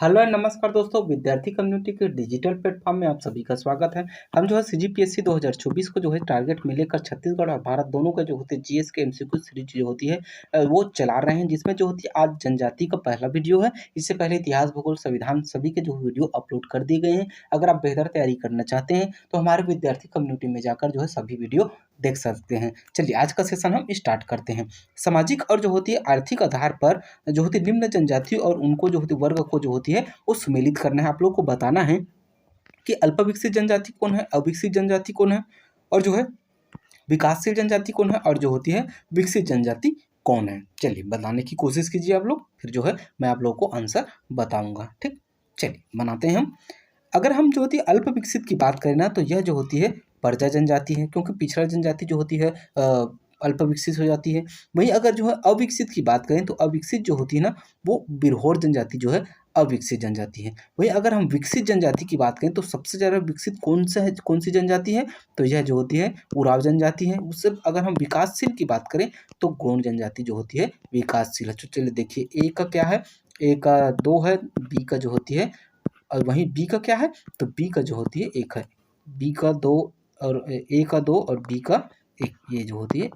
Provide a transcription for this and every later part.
Hello and नमस्कार दोस्तों, विद्यार्थी कम्युनिटी के डिजिटल प्लेटफॉर्म में आप सभी का स्वागत है। हम जो है सीजीपीएससी 2024 को जो है टारगेट में लेकर छत्तीसगढ़ और भारत दोनों का जो होते हैं जीएस के एमसीक्यू सीरीज जो होती है वो चला रहे हैं, जिसमें जो होती है आज जनजाति का पहला वीडियो है। इससे पहले इतिहास, भूगोल, संविधान सभी के जो वीडियो अपलोड कर दिए गए हैं। अगर आप बेहतर तैयारी करना चाहते हैं तो हमारे विद्यार्थी कम्युनिटी में जाकर जो है सभी वीडियो देख सकते हैं। चलिए आज का सेशन हम स्टार्ट करते हैं। सामाजिक और जो होती है आर्थिक आधार पर जो होती है निम्न जनजाति और उनको जो होती है वर्ग को जो होती है वो सम्मिलित करना है। आप लोगों को बताना है कि अल्प विकसित जनजाति कौन है, अविकसित जनजाति कौन है, और जो है विकासशील जनजाति कौन है, और जो होती है विकसित जनजाति कौन है। चलिए बताने की कोशिश कीजिए आप लोग, फिर जो है मैं आप लोगों को आंसर बताऊंगा। ठीक, चलिए बनाते हैं हम। अगर हम जो होती है अल्प विकसित की बात करें ना, तो यह जो होती है प्रजा जनजाति है, क्योंकि पिछड़ा जनजाति जो होती है अल्प विकसित हो जाती है। वहीं अगर जो है अविकसित की बात करें तो अविकसित जो होती है ना वो बिरहोर जनजाति जो है अविकसित जनजाति है। वहीं अगर हम विकसित जनजाति की बात करें तो सबसे ज़्यादा विकसित कौन सा है, कौन सी जनजाति है, तो यह जो होती है उराव जनजाति है। उससे अगर हम विकासशील की बात करें तो गौंड जनजाति जो होती है विकासशील है। तो चलिए देखिए, ए का क्या है, ए का 2 है, बी का जो होती है, और वहीं बी का क्या है, तो बी का जो होती है 1 है, बी का 2 और ए का 2 और बी का 1, ये जो होती है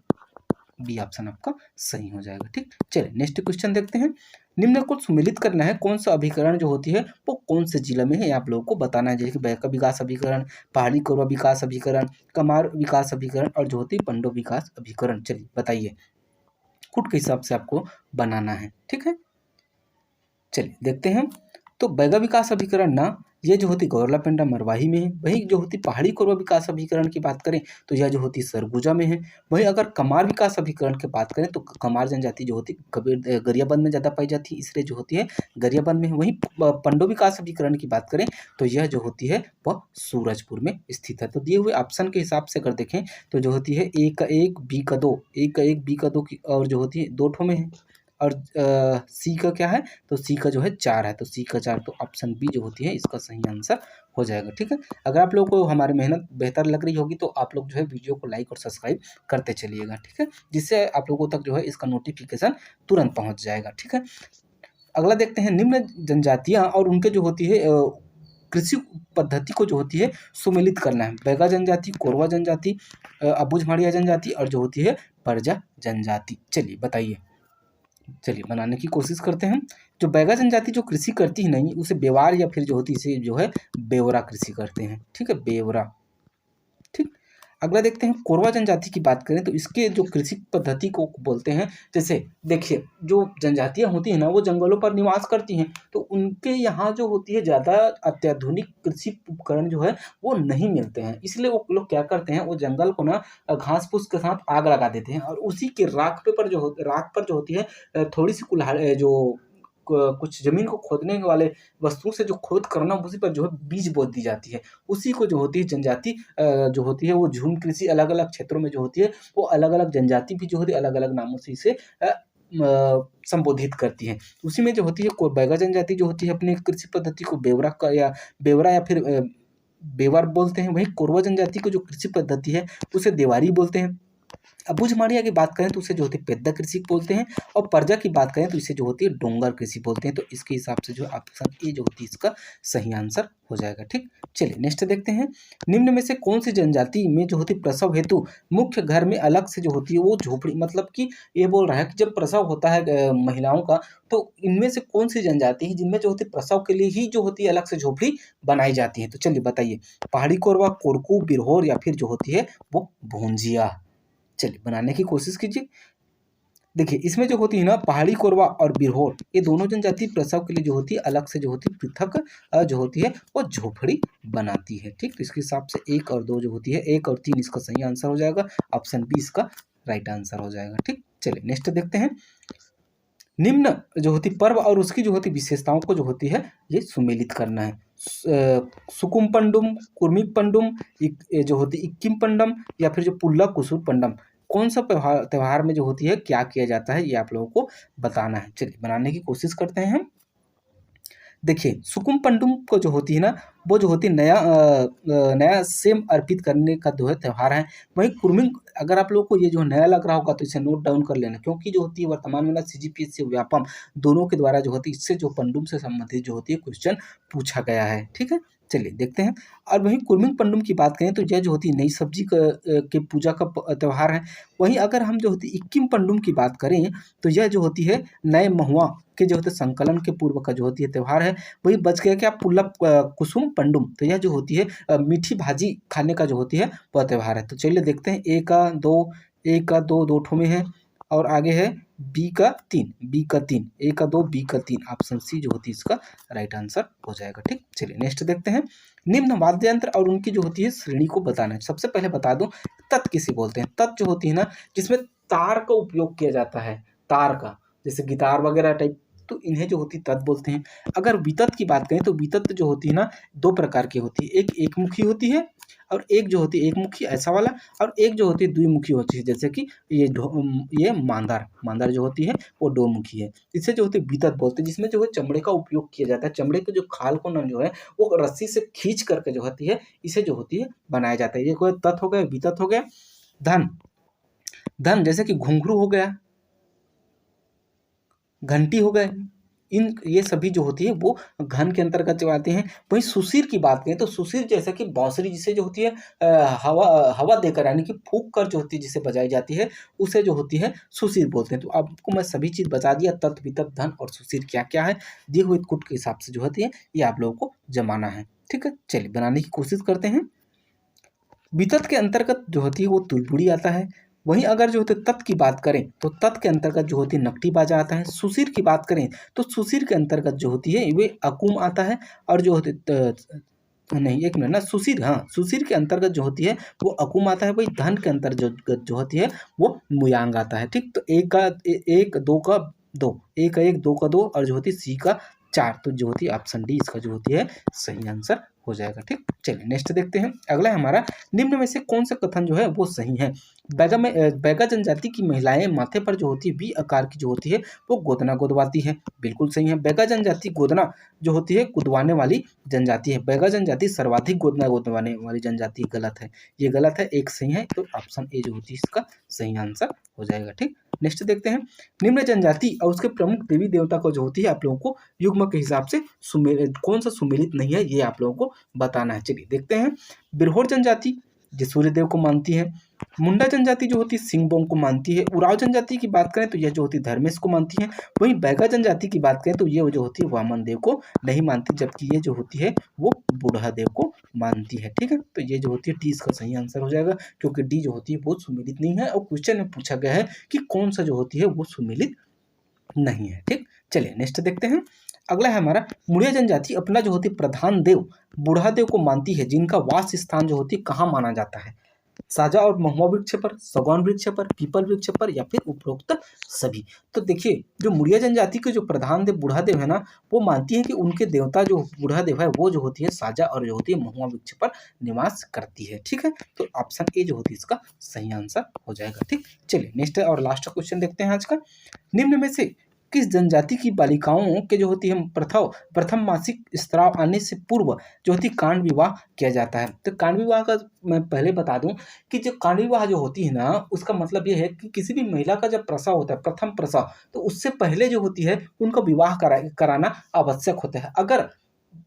बी ऑप्शन आपका सही हो जाएगा। ठीक, चलिए नेक्स्ट क्वेश्चन देखते हैं। निम्न को सम्मिलित करना है, कौन सा अभिकरण जो होती है वो कौन से जिला में है, आप लोगों को बताना है। जैसे कि बैका विकास अभिकरण, पहाड़ी कोरबा विकास अभिकरण, कमार विकास अभिकरण, और जो होती है पंडो विकास अभिकरण। चलिए बताइए, कुट के हिसाब से आपको बनाना है। ठीक है, चलिए देखते हैं। तो बैगा विकास अभिकरण ना, ये जो होती गौरला-पेंडा मरवाही में है। वहीं जो होती पहाड़ी कोरबा विकास अभिकरण की बात करें तो यह जो होती सरगुजा में है। वहीं अगर कमार विकास अभिकरण की बात करें तो कमार जनजाति जो होती गरियाबंद में ज़्यादा पाई जाती है, इसलिए जो होती है गरियाबंद में है। वहीं पंडो विकास अभिकरण की बात करें तो यह जो होती है वह सूरजपुर में स्थित है। तो दिए हुए ऑप्शन के हिसाब से अगर देखें तो जो होती है ए का 1 बी का 2, ए का 1 बी का 2 की, और जो होती है 2 ठो में है, और सी का क्या है, तो सी का जो है 4 है, तो सी का 4, तो ऑप्शन बी जो होती है इसका सही आंसर हो जाएगा। ठीक है, अगर आप लोगों को हमारी मेहनत बेहतर लग रही होगी तो आप लोग जो है वीडियो को लाइक और सब्सक्राइब करते चलिएगा। ठीक है, जिससे आप लोगों तक जो है इसका नोटिफिकेशन तुरंत पहुंच जाएगा। ठीक है, अगला देखते हैं। निम्न जनजातियाँ और उनके जो होती है कृषि पद्धति को जो होती है सुमेलित करना है। बैगा जनजाति, कोरवा जनजाति, अबूझमाड़िया जनजाति, और जो होती है परजा जनजाति। चलिए बताइए, चलिए बनाने की कोशिश करते हैं। जो बैगा जनजाति जो कृषि करती है नहीं, उसे बेवार या फिर जो होती है इसे जो है बेवरा कृषि करते हैं। ठीक है, बेवरा। ठीक, अगला देखते हैं। कोरवा जनजाति की बात करें तो इसके जो कृषि पद्धति को बोलते हैं, जैसे देखिए जो जनजातियां होती हैं ना वो जंगलों पर निवास करती हैं, तो उनके यहाँ जो होती है ज़्यादा अत्याधुनिक कृषि उपकरण जो है वो नहीं मिलते हैं। इसलिए वो लोग क्या करते हैं, वो जंगल को ना घास फूस के साथ आग लगा देते हैं, और उसी के राख पर जो होती है थोड़ी सी कुल्हाड़ जो कुछ जमीन को खोदने वाले वस्तुओं से जो खोद करना, उसी पर जो है बीज बो दी जाती है। उसी को जो होती है जनजाति जो होती है वो झूम कृषि, अलग अलग क्षेत्रों में जो होती है वो अलग अलग जनजाति भी जो होती है अलग अलग नामों से इसे संबोधित करती है। उसी में जो होती है बैगा जनजाति जो होती है अपनी कृषि पद्धति को बेवरा या फिर बेवार बोलते हैं। वहीं कोरवा जनजाति की जो कृषि पद्धति है उसे देवारी बोलते हैं। अबूझमाड़िया की बात करें तो उसे जो होती है पेद्दा कृषि बोलते हैं, और परजा की बात करें तो इसे जो होती है डोंगर कृषि बोलते हैं। तो इसके हिसाब से जो ऑप्शन ए जो होती है इसका सही आंसर हो जाएगा। ठीक, चलिए नेक्स्ट देखते हैं। निम्न में से कौन सी जनजाति में जो होती है प्रसव हेतु मुख्य घर में अलग से जो होती है वो झोपड़ी, मतलब कि ये बोल रहा है कि जब प्रसव होता है महिलाओं का, तो इनमें से कौन सी जनजाति है जिनमें जो होती है प्रसव के लिए ही जो होती है अलग से झोपड़ी बनाई जाती है। तो चलिए बताइए, पहाड़ी कोरवा, कोरकू, बिरहोर, या फिर जो होती है वो भूंजिया। चलिए बनाने की कोशिश कीजिए। देखिए इसमें जो होती है ना पहाड़ी कोरवा और बिरहोर, ये दोनों जनजाति प्रसव के लिए जो होती है अलग से जो होती है पृथक जो होती है वो झोपड़ी बनाती है। ठीक, तो इसके हिसाब से 1 और 2 जो होती है, 1 और 3 इसका सही आंसर हो जाएगा। ऑप्शन बी इसका राइट आंसर हो जाएगा। ठीक, चलिए नेक्स्ट देखते हैं। निम्न जो होती पर्व और उसकी जो होती विशेषताओं को जो होती है ये सुमेलित करना है। सुकुम पंडुम, कुर्मिक पंडुम, जो होती इक्किम पंडम, या फिर जो पुल्ला कुसुर पंडम, कौन सा त्योहार में जो होती है क्या किया जाता है, ये आप लोगों को बताना है। चलिए बनाने की कोशिश करते हैं हम। देखिए सुकुम पंडुम को जो होती है ना, वो जो होती है नया सेम अर्पित करने का जो है त्यौहार है। वहीं कुर्मिंग, अगर आप लोग को ये जो नया लग रहा होगा तो इसे नोट डाउन कर लेना, क्योंकि जो होती है वर्तमान में ना सीजीपीएससी व्यापम दोनों के द्वारा जो होती है इससे जो पंडुम से संबंधित जो होती है क्वेश्चन पूछा गया है। ठीक है, चलिए देखते हैं। और वहीं कुर्मिंग पंडुम की बात करें तो यह जो होती है नई सब्जी के पूजा का त्यौहार है। वहीं अगर हम जो होती है इक्किम पंडुम की बात करें तो यह जो होती है नए महुआ के जो होते संकलन के पूर्व का जो होती है त्यौहार है। वही बच गया क्या पुल्लप कुसुम पंडुम, तो यह जो होती है मीठी भाजी खाने का जो होती है वह त्यौहार है। तो चलिए देखते हैं, ए का दो ठो में है और आगे है बी का तीन, ए का 2 बी का 3, ऑप्शन सी जो होती है इसका राइट आंसर हो जाएगा। ठीक, चलिए नेक्स्ट देखते हैं। निम्न वाद्य यंत्र और उनकी जो होती है श्रेणी को बताना है। सबसे पहले बता दूं तत् किसे बोलते हैं। तत् जो होती है ना जिसमें तार का उपयोग किया जाता है, तार का, जैसे गिटार वगैरह टाइप, तो इन्हें जो होती है तत् बोलते हैं। अगर वितत की बात करें तो वितत जो होती है ना दो प्रकार की होती है, एक एकमुखी होती है और एक जो होती है एकमुखी ऐसा वाला, और एक जो होती है द्विमुखी होती है, जैसे कि ये मांदार जो होती है वो दो मुखी है। इसे जो होती है वितत बोलते हैं, जिसमें जो है चमड़े का उपयोग किया जाता है। चमड़े के जो खाल को न जो है वो रस्सी से खींच करके जो होती है इसे जो होती है बनाया जाता है। ये कोई तत् हो गया, वितत हो गया। धन जैसे कि घुंघरू हो गया, घंटी हो गए, ये सभी जो होती है वो घन के अंतर्गत जो आते हैं। वहीं सुसीर की बात करें तो सुसीर जैसा कि बांसुरी जिसे जो होती है हवा देकर यानी कि फूंक कर जो होती है जिसे बजाई जाती है उसे जो होती है सुसीर बोलते हैं। तो आपको मैं सभी चीज बता दिया, तत् वितत धन और सुसीर क्या क्या है दिए हुए कुट के हिसाब से जो होती है ये आप लोगों को जमाना है। ठीक है, चलिए बनाने की कोशिश करते हैं। वितत के अंतर्गत जो होती है वो तुलपुड़ी आता है। वहीं अगर जो होते तत् की बात करें तो तत् के अंतर्गत जो होती है नकटी बाजा आता है। सुसीर की बात करें तो सुसीर के अंतर्गत जो होती है वे अकुम आता है। और जो होते नहीं, एक मिनट ना, सुसीर, हाँ सुसीर के अंतर्गत जो होती है वो अकुम आता है। वही धन के अंतर्गत जो होती है वो मुयांग आता है। ठीक, तो एक दो का दो, एक का एक, दो का दो, और जो होती है सी का 4, तो जो होती है ऑप्शन डी इसका जो होती है सही आंसर हो जाएगा। ठीक, चलिए नेक्स्ट देखते हैं। अगला है हमारा निम्न में से कौन सा कथन जो है वो सही है। बैगा जनजाति की महिलाएं माथे पर जो होती है वी आकार की जो होती है वो गोदना गोदवाती है, बिल्कुल सही है। बैगा जनजाति गोदना जो होती है गुदवाने वाली जनजाति है। बैगा जनजाति सर्वाधिक गोदना गोदवाने वाली जनजाति, गलत है, ये गलत है, एक सही है, तो ऑप्शन ए जो होती है इसका सही आंसर हो जाएगा। ठीक, नेक्स्ट देखते हैं। निम्न जनजाति और उसके प्रमुख देवी देवता को जो होती है आप लोगों को युग्म के हिसाब से कौन सा सुमेलित नहीं है ये आप लोगों को बताना है। चलिए देखते हैं। बिरहोर जनजाति जो सूर्यदेव को मानती है। मुंडा जनजाति जो होती है सिंहबोंग को मानती है। उराव जनजाति की बात करें तो यह जो होती है धर्मेश को मानती है। वहीं बैगा जनजाति की बात करें तो ये जो होती है वामन देव को नहीं मानती, जबकि ये जो होती है वो बूढ़ा देव को मानती है। ठीक है, तो ये जो होती है डी इसका सही आंसर हो जाएगा, क्योंकि डी जो होती है वो सुमेलित नहीं है और क्वेश्चन में पूछा गया है कि कौन सा जो होती है वो सुमेलित नहीं है। ठीक, चलिए नेक्स्ट देखते हैं। अगला है हमारा मुड़िया जनजाति अपना जो होती है प्रधान देव बूढ़ा देव को मानती है, जिनका वास स्थान जो होती है कहाँ माना जाता है। साजा और महुआ वृक्ष पर, सागौन वृक्ष पर, पीपल वृक्ष पर, या फिर उपरोक्त सभी। तो देखिए जो मुड़िया जनजाति के जो प्रधान देव बूढ़ा देव है ना वो मानती है कि उनके देवता जो बूढ़ा देव है वो जो होती है साजा और जो होती है महुआ वृक्ष पर निवास करती है। ठीक है, तो ऑप्शन ए जो होती है इसका सही आंसर हो जाएगा। ठीक, चलिए नेक्स्ट और लास्ट क्वेश्चन देखते हैं आज का। निम्न में से किस जनजाति की बालिकाओं के जो होती है प्रथम मासिक स्त्राव आने से पूर्व जो होती है कांड विवाह किया जाता है। तो कांड विवाह का मैं पहले बता दूं कि जो कांड विवाह जो होती है ना उसका मतलब ये है कि किसी भी महिला का जब प्रसव होता है, प्रथम प्रसव, तो उससे पहले जो होती है उनका विवाह कराना आवश्यक होता है। अगर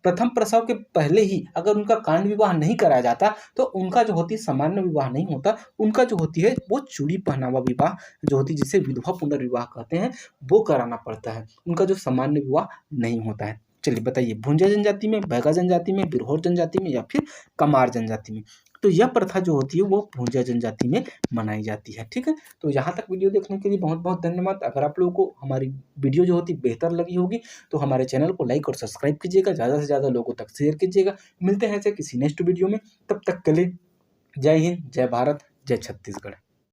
प्रथम प्रसव के पहले ही अगर उनका कांड विवाह नहीं कराया जाता तो उनका जो होती है सामान्य विवाह नहीं होता, उनका जो होती है वो चूड़ी पहनावा विवाह जो होती है जिसे विधवा पुनर्विवाह कहते हैं वो कराना पड़ता है, उनका जो सामान्य विवाह नहीं होता है। चलिए बताइए, भुंजा जनजाति में, बैगा जनजाति में, बिरहोर जनजाति में, या फिर कमार जनजाति में। तो यह प्रथा जो होती है वो भुंजा जनजाति में मनाई जाती है। ठीक है, तो यहाँ तक वीडियो देखने के लिए बहुत बहुत धन्यवाद। अगर आप लोगों को हमारी वीडियो जो होती है बेहतर लगी होगी तो हमारे चैनल को लाइक और सब्सक्राइब कीजिएगा, ज़्यादा से ज़्यादा लोगों तक शेयर कीजिएगा। मिलते हैं ऐसे किसी नेक्स्ट वीडियो में, तब तक के लिए जय हिंद, जय भारत, जय छत्तीसगढ़।